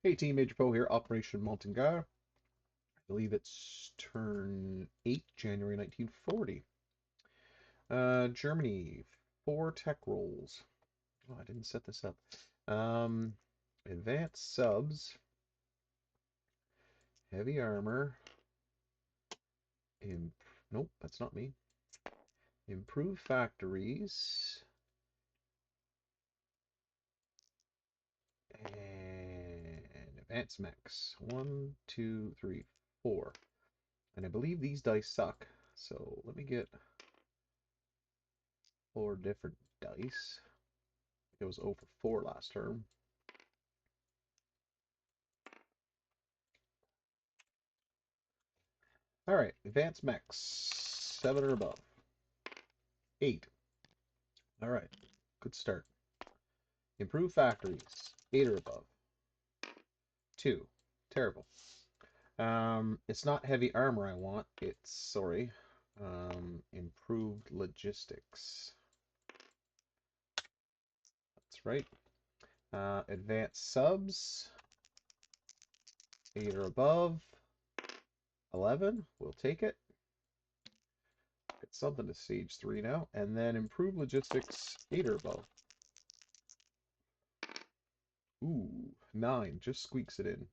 Hey team, Major Poe here, Operation Montagnard. I believe it's turn 8, January 1940. Germany, 4 tech rolls. Oh, I didn't set this up. Um, Advanced subs, heavy armor, nope, that's not me. Improve factories, and advanced mechs. 1, 2, 3, 4. And I believe these dice suck, so let me get 4 different dice. It was 0 for 4 last term. All right, advanced mechs, 7 or above. 8. All right, good start. Improve factories, 8 or above. 2. Terrible. It's not heavy armor I want. It's, sorry, improved logistics. That's right. Advanced subs, 8 or above. 11, we'll take it. Get something to stage 3 now. And then improved logistics, 8 or above. Ooh, 9, just squeaks it in.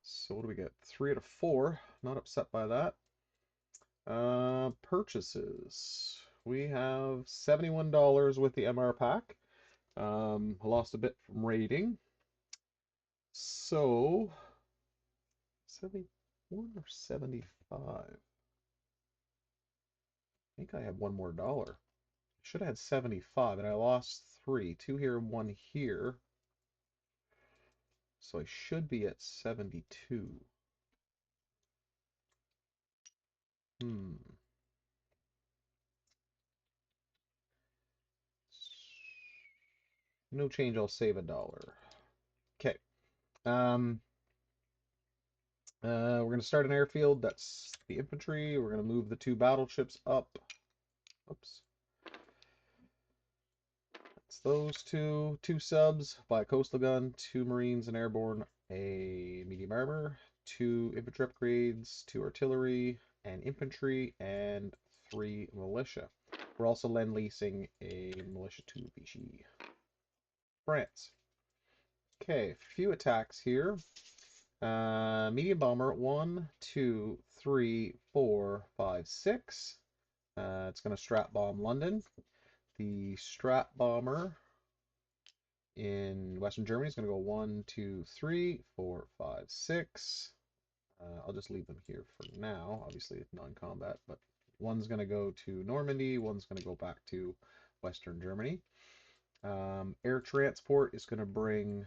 So what do we get? 3 out of 4. Not upset by that. Purchases. We have $71 with the MR pack. I lost a bit from rating. So 71 or 75? I think I have one more dollar. Should have had 75, and I lost 3. 2 here and 1 here. So I should be at 72. Hmm. No change, I'll save a dollar. Okay. Um, we're going to start an airfield. That's the infantry. We're going to move the 2 battleships up. Oops. It's those 2. 2 subs, buy a coastal gun, 2 marines and airborne, a medium armor, 2 infantry upgrades, 2 artillery and infantry, and 3 militia. We're also lend-leasing a militia to Vichy. France. Okay, a few attacks here. Medium bomber, 1, 2, 3, 4, 5, 6. It's going to strap bomb London. The strap bomber in Western Germany is going to go 1, 2, 3, 4, 5, 6. I'll just leave them here for now. Obviously, it's non-combat, but one's going to go to Normandy. One's going to go back to Western Germany. Air transport is going to bring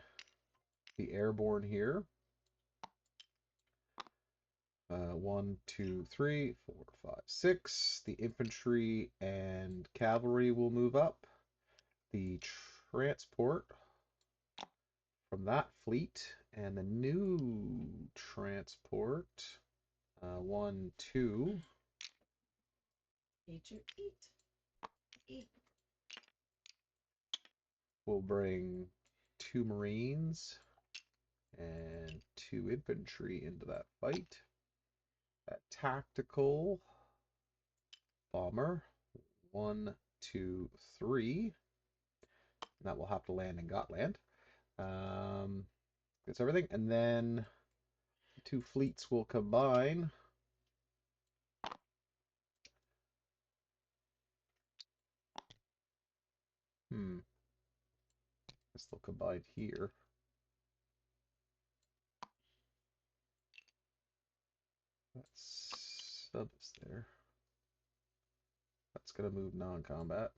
the airborne here. 1, 2, 3, 4, 5, 6. The infantry and cavalry will move up. The transport from that fleet and the new transport, 1, 2. Eat your eat. Eat. Will bring 2 marines and 2 infantry into that fight. A tactical bomber, 1, 2, 3. And that will have to land in Gotland. That's everything. And then 2 fleets will combine. Guess they'll combine here. That's subs there. That's going to move non-combat.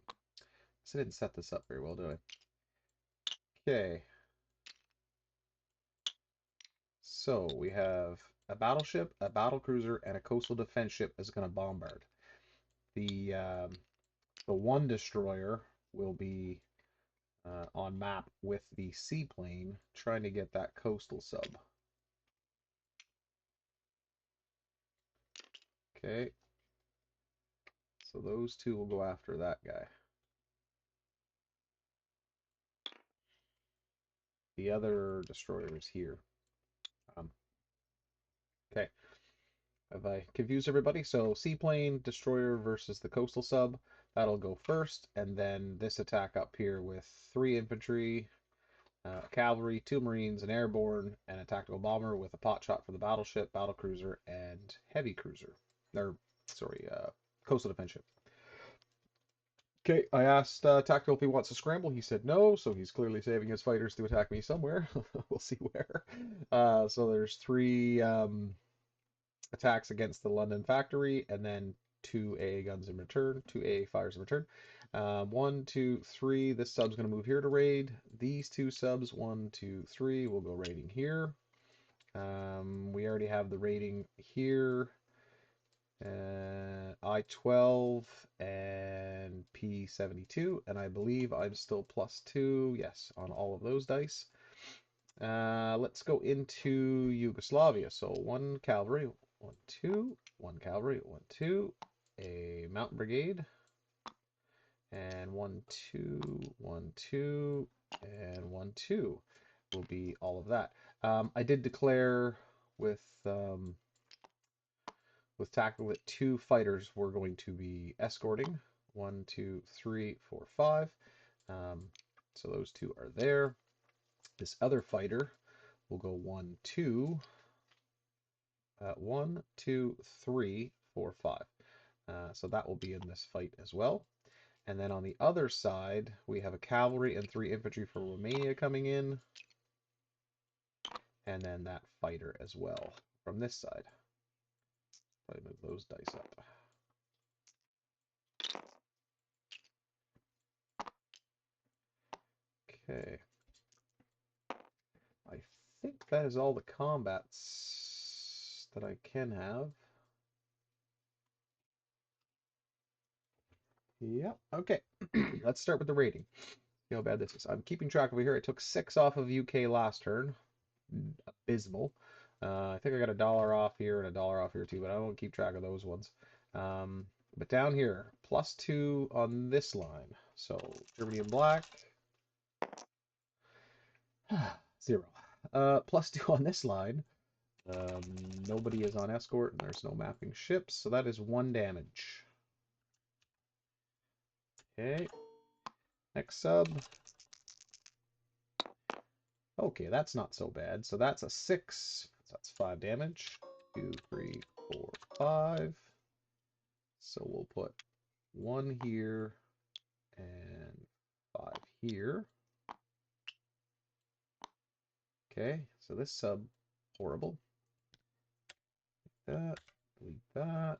So I didn't set this up very well, did I? Okay. So we have a battleship, a battlecruiser, and a coastal defense ship is going to bombard. The one destroyer will be on map with the seaplane trying to get that coastal sub. Okay. So those 2 will go after that guy. The other destroyer is here. Um, okay. Have I confused everybody? So seaplane destroyer versus the coastal sub. That'll go first, and then this attack up here with 3 infantry, cavalry, 2 marines, an airborne, and a tactical bomber with a pot shot for the battleship, battle cruiser, and heavy cruiser. Or sorry, coastal defense ship. Okay, I asked Tactical if he wants to scramble. He said no, so he's clearly saving his fighters to attack me somewhere. We'll see where. So there's 3 attacks against the London factory, and then 2 AA guns in return, 2 AA fires in return. 1, 2, 3. This sub's going to move here to raid. These 2 subs, 1, 2, 3, will go raiding here. We already have the raiding here. I-12 and P-72, and I believe I'm still +2, yes, on all of those dice. Let's go into Yugoslavia. So 1 cavalry, 1, 2, 1 cavalry, 1, 2, a mountain brigade, and 1, 2, 1, 2, and 1, 2 will be all of that. I did declare with tactical that 2 fighters were going to be escorting. 1, 2, 3, 4, 5. So those 2 are there. This other fighter will go 1, 2, 1, 2, 3, 4, 5. So that will be in this fight as well. And then on the other side, we have a cavalry and 3 infantry for Romania coming in. And then that fighter as well from this side. Probably move those dice up. Okay. I think that is all the combats that I can have. Yep. Okay. Let's start with the rating. See how bad this is. I'm keeping track over here. I took 6 off of UK last turn. Abysmal. I think I got $1 off here and $1 off here too, but I won't keep track of those ones. But down here, +2 on this line. So Germany in black. 0. +2 on this line. Nobody is on escort and there's no mapping ships, so that is 1 damage. Okay. Next sub. Okay, that's not so bad. So that's a 6. So that's 5 damage. 2, 3, 4, 5. So we'll put 1 here and 5 here. Okay, so this sub, horrible. That, delete that.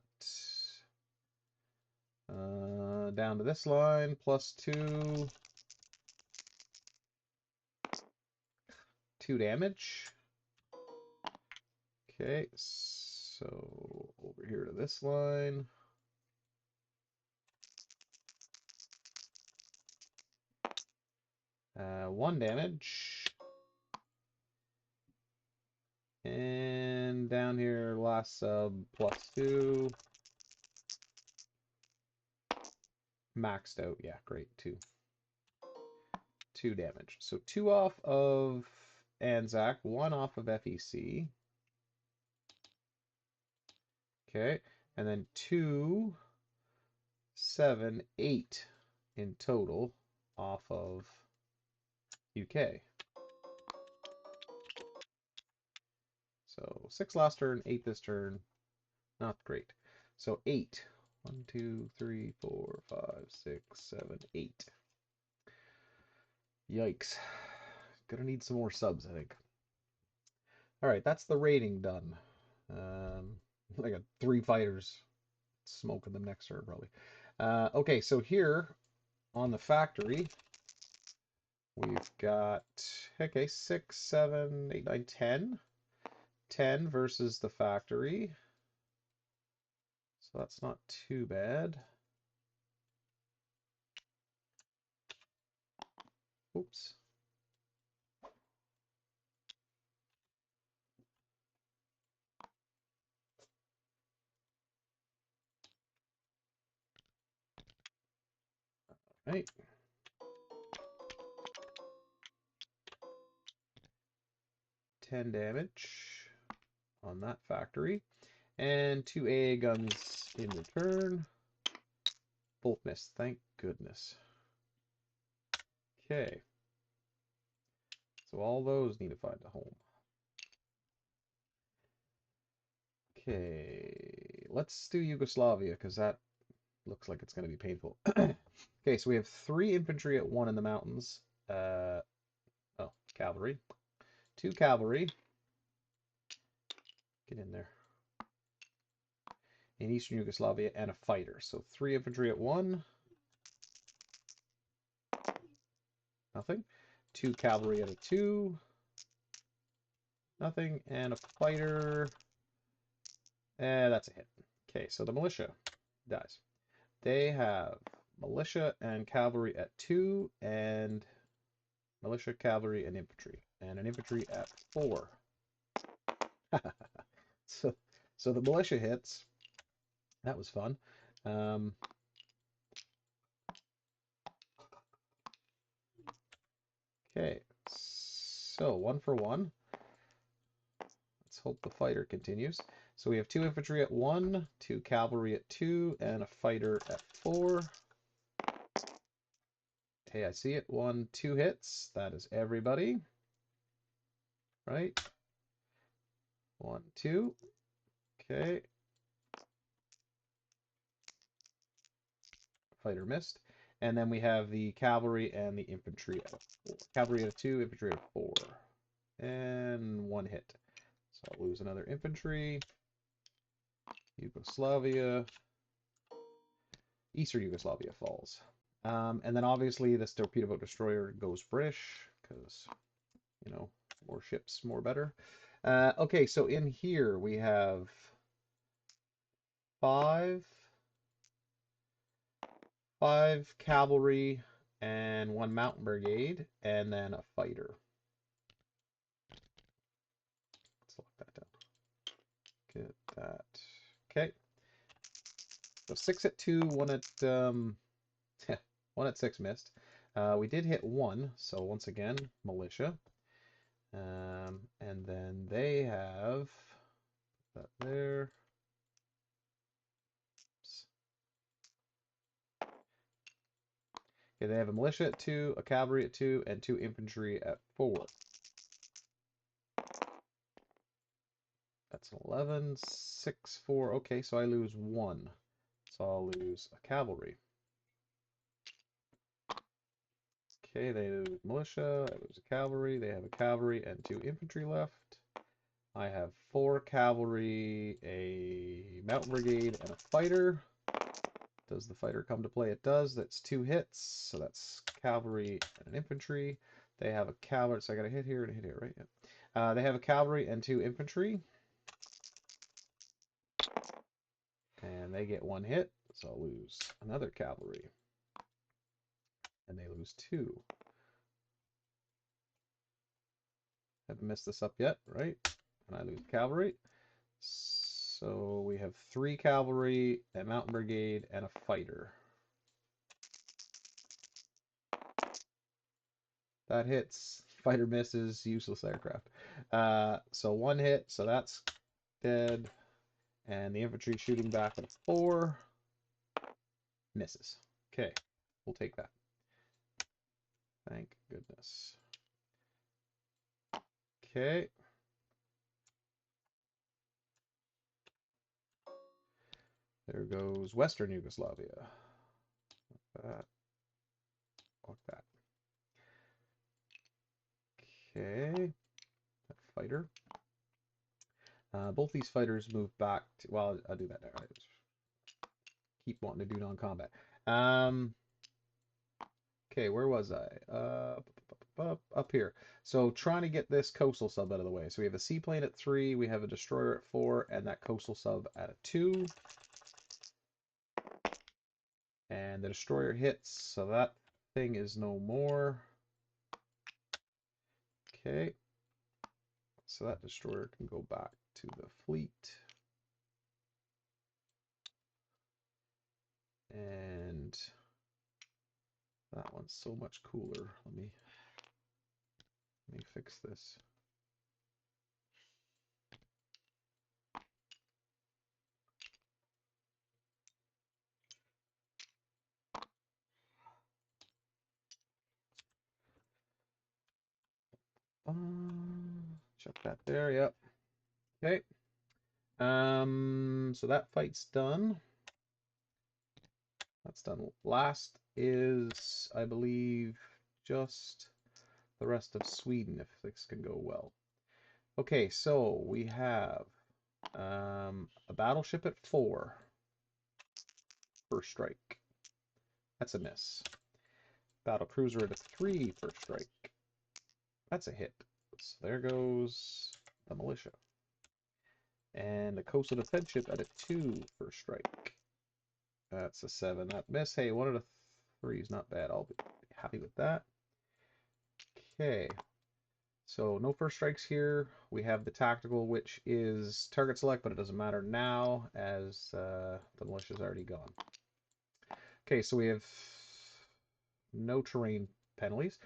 Down to this line, +2. 2 damage. Okay, so over here to this line. 1 damage. And down here, last sub, +2. Maxed out, yeah, great, 2. 2 damage. So 2 off of Anzac, 1 off of FEC. Okay, and then 2, 7, 8 in total off of UK. So 6 last turn, 8 this turn. Not great. So 8. 1, 2, 3, 4, 5, 6, 7, 8. Yikes. Gonna need some more subs, I think. Alright, that's the rating done. I got 3 fighters. Smoking them next turn, probably. Okay, so here on the factory, we've got, okay, 6, 7, 8, 9, 10. 10 versus the factory. So that's not too bad. Oops. Right. 10 damage on that factory. And 2 AA guns in return. Both missed, thank goodness. Okay. So all those need to find a home. Okay, let's do Yugoslavia, because that looks like it's going to be painful. Okay, so we have 3 infantry at 1 in the mountains. Oh, cavalry. 2 cavalry. Get in there. In Eastern Yugoslavia, and a fighter. So 3 infantry at 1. Nothing. 2 cavalry at a 2. Nothing. And a fighter. And that's a hit. Okay, so the militia dies. They have militia and cavalry at 2, and militia, cavalry, and infantry. And an infantry at 4. so, so the militia hits. That was fun. Okay, so 1 for 1. Let's hope the fighter continues. So we have 2 infantry at 1, 2 cavalry at 2, and a fighter at 4. Okay, I see it. 1, 2 hits. That is everybody. Right? 1, 2. Okay. Fighter missed. And then we have the cavalry and the infantry at 4. Cavalry at 2, infantry at 4. And 1 hit. So I'll lose another infantry. Yugoslavia. Eastern Yugoslavia falls. And then obviously this torpedo boat destroyer goes British, because, you know, more ships, more better. Okay, so in here we have 5 cavalry and 1 mountain brigade, and then a fighter. Let's lock that down. Get that. Okay. So 6 at 2, 1 at 1 at 6 missed. We did hit 1, so once again, militia. And then they have that there. Oops. Okay, they have a militia at 2, a cavalry at 2, and 2 infantry at 4. That's 11, 6, 4. Okay, so I lose 1. So I'll lose a cavalry. Okay, they lose militia, I lose a cavalry. They have a cavalry and 2 infantry left. I have 4 cavalry, a mountain brigade, and a fighter. Does the fighter come to play? It does. That's 2 hits. So that's cavalry and an infantry. They have a cavalry. So I got a hit here and a hit here, right? Yeah. They have a cavalry and 2 infantry. And they get 1 hit. So I'll lose another cavalry. And they lose 2. Haven't messed this up yet, right? And I lose cavalry. So we have 3 cavalry, a mountain brigade, and a fighter. That hits. Fighter misses. Useless aircraft. So 1 hit. So that's dead. And the infantry shooting back at 4. Misses. Okay. We'll take that. Thank goodness. Okay. There goes Western Yugoslavia. That. Lock that. Okay. That fighter. Both these fighters move back to, well, I'll do that now. I keep wanting to do non-combat. Okay, where was I? Up here. So trying to get this coastal sub out of the way. So we have a seaplane at 3, we have a destroyer at 4, and that coastal sub at a 2. And the destroyer hits, so that thing is no more. Okay. So that destroyer can go back to the fleet. And that one's so much cooler. Let me fix this. Chuck that there. Yep. Okay. So that fight's done. That's done. Last is, I believe, just the rest of Sweden, if this can go well. Okay, so we have a battleship at 4. First strike. That's a miss. Battle cruiser at a 3. First strike. That's a hit. So there goes the militia. And a coastal defense ship at a 2. First strike. That's a 7. That miss. Hey, 1 out of 3 is not bad. I'll be happy with that. Okay. So no first strikes here. We have the tactical, which is target select, but it doesn't matter now as the militia's already gone. Okay, so we have no terrain penalties.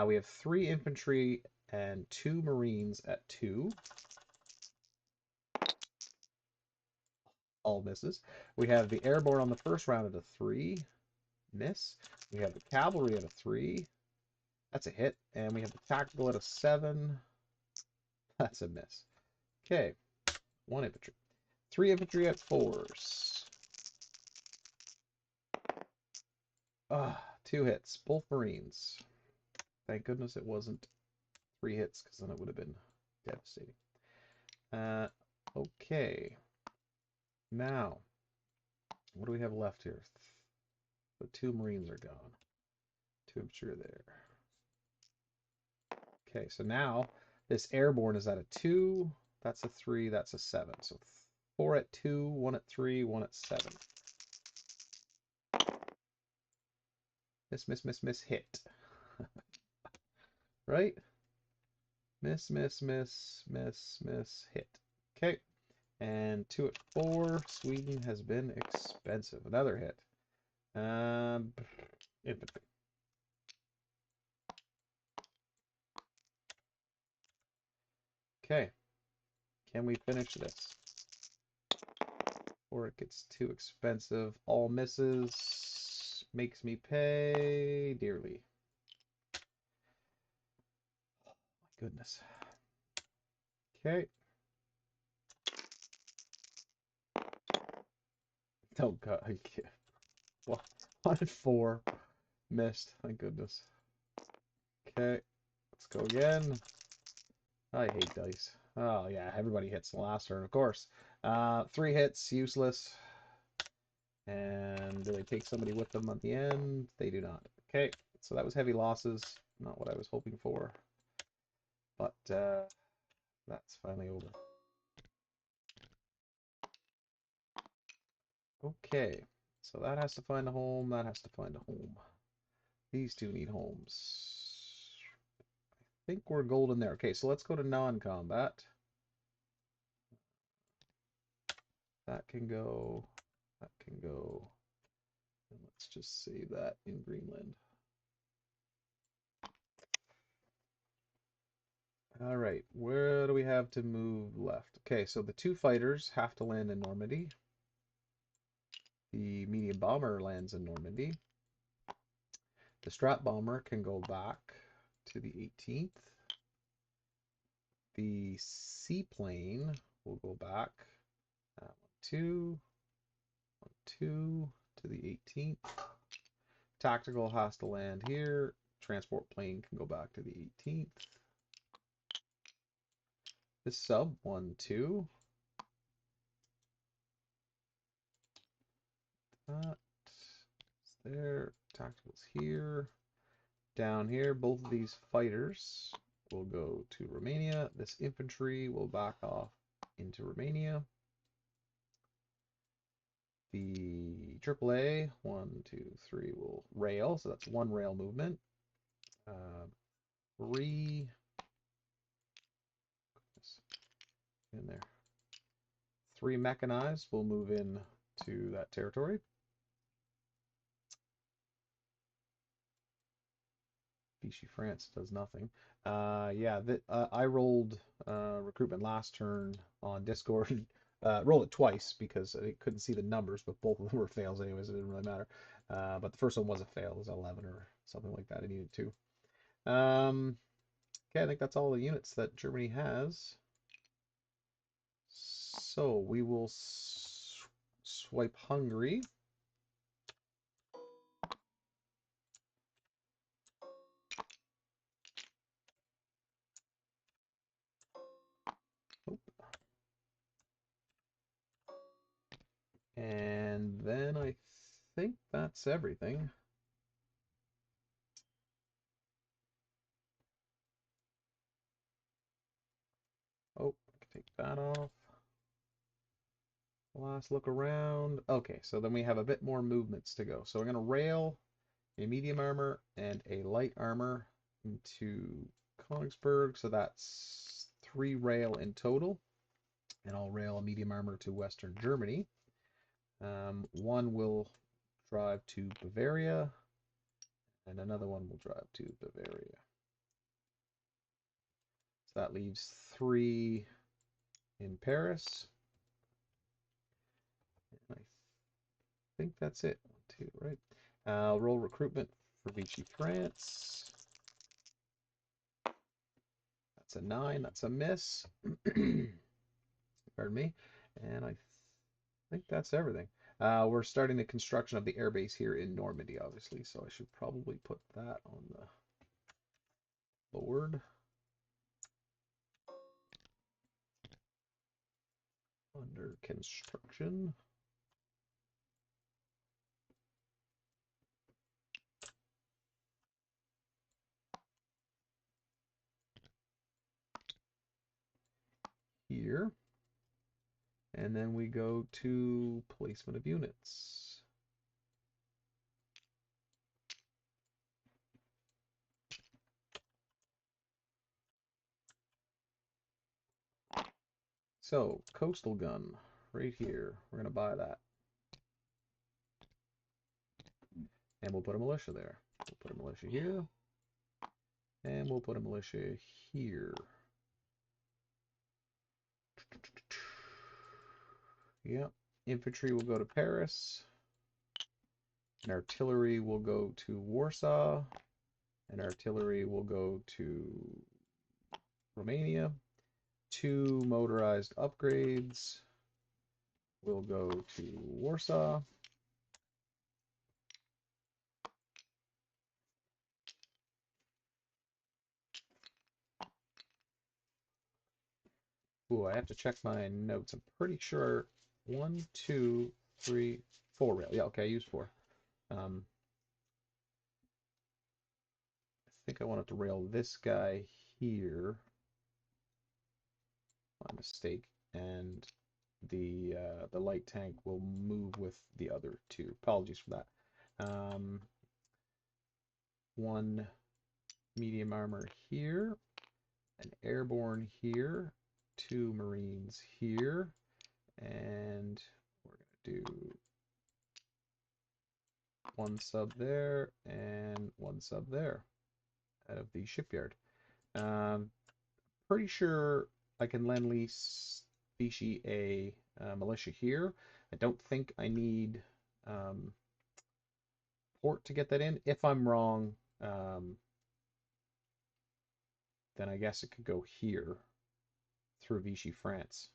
We have 3 infantry and 2 marines at 2. All misses. We have the airborne on the first round at a 3. Miss. We have the cavalry at a 3. That's a hit. And we have the tactical at a 7. That's a miss. Okay, 1 infantry. 3 infantry at 4s. Ah, 2 hits. Both marines. Thank goodness it wasn't 3 hits, because then it would have been devastating. Okay. Now, what do we have left here? The 2 marines are gone. 2 infantry are there. Okay, so now this airborne is at a 2. That's a 3. That's a 7. So 4 at 2, 1 at 3, 1 at 7. Miss, miss, miss, miss, hit. Right? Miss, miss, miss, miss, miss, hit. Okay. And 2 at 4. Sweden has been expensive. Another hit. Infantry. Okay. Can we finish this? Or it gets too expensive. All misses. Makes me pay dearly. Oh, my goodness. Okay. Oh god. Well, 1 at 4. Missed. Thank goodness. Okay. Let's go again. I hate dice. Oh yeah, everybody hits the last turn, of course. 3 hits, useless. And do they take somebody with them at the end? They do not. Okay, so that was heavy losses. Not what I was hoping for. But that's finally over. Okay, so that has to find a home. That has to find a home. These 2 need homes. I think we're golden there. Okay, so let's go to non-combat. That can go. That can go. And let's just save that in Greenland. All right, where do we have to move left? Okay, so the 2 fighters have to land in Normandy. The medium bomber lands in Normandy. The strat bomber can go back to the 18th. The seaplane will go back 1, 2, 1, 2 to the 18th. Tactical has to land here. Transport plane can go back to the 18th. This sub 1, 2. That is there. Tactical's here. Down here, both of these fighters will go to Romania. This infantry will back off into Romania. The AAA, 1, 2, 3 will rail, so that's 1 rail movement. 3 in there. 3 mechanized will move in to that territory. Vichy France does nothing. Yeah, I rolled recruitment last turn on Discord. Rolled it twice because I couldn't see the numbers, but both of them were fails anyways. It didn't really matter. But the first one was a fail. It was 11 or something like that. I needed 2. Okay, I think that's all the units that Germany has. So we will swipe Hungary. And then I think that's everything. Oh, I can take that off. Last look around. Okay, so then we have a bit more movements to go. So we're going to rail a medium armor and a light armor into Königsberg. So that's 3 rail in total. And I'll rail a medium armor to Western Germany. One will drive to Bavaria, and another one will drive to Bavaria. So that leaves 3 in Paris. And I think that's it. 1, 2, right? I'll roll recruitment for Vichy France. That's a 9. That's a miss. Pardon me. And I think that's everything. We're starting the construction of the airbase here in Normandy, obviously, so I should probably put that on the board under construction. Here. And then we go to placement of units. So, coastal gun, right here. We're going to buy that. And we'll put a militia there. We'll put a militia here. And we'll put a militia here. Yep. Infantry will go to Paris. And artillery will go to Warsaw. And artillery will go to Romania. 2 motorized upgrades will go to Warsaw. Ooh, I have to check my notes. I'm pretty sure 1, 2, 3, 4 rail. Yeah, okay, I used 4. I think I wanted to rail this guy here. My mistake. And the light tank will move with the other 2. Apologies for that. 1 medium armor here, an airborne here, 2 marines here, and we're gonna do 1 sub there and 1 sub there out of the shipyard. Pretty sure I can lend lease Vichy a militia here. I don't think I need port to get that in. If I'm wrong, then I guess it could go here through Vichy France.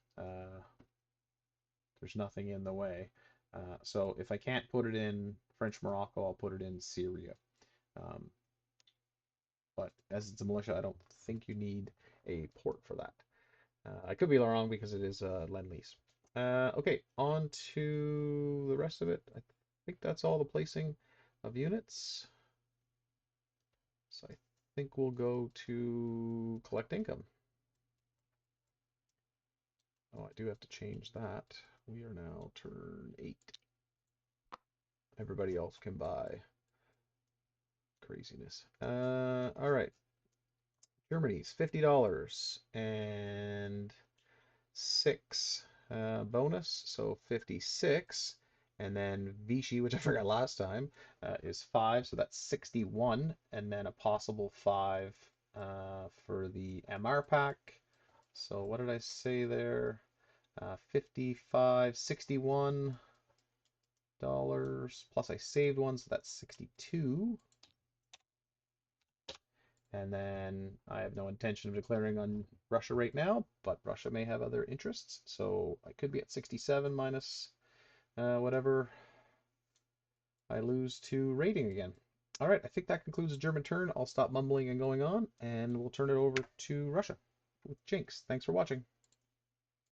There's nothing in the way. So if I can't put it in French Morocco, I'll put it in Syria. Um, but as it's a militia, I don't think you need a port for that. I could be wrong because it is Lend-Lease. Okay, on to the rest of it. I think that's all the placing of units. So I think we'll go to collect income. Oh, I do have to change that. We are now turn 8. Everybody else can buy. Craziness. All right. Germany's $50 and 6 bonus, so 56. And then Vichy, which I forgot last time, is 5, so that's 61. And then a possible 5 for the MR pack. So what did I say there? 55, $61 plus I saved one, so that's 62. And then I have no intention of declaring on Russia right now, but Russia may have other interests. So I could be at 67 minus whatever I lose to rating again. All right, I think that concludes the German turn. I'll stop mumbling and going on, and we'll turn it over to Russia with Jinx. Thanks for watching.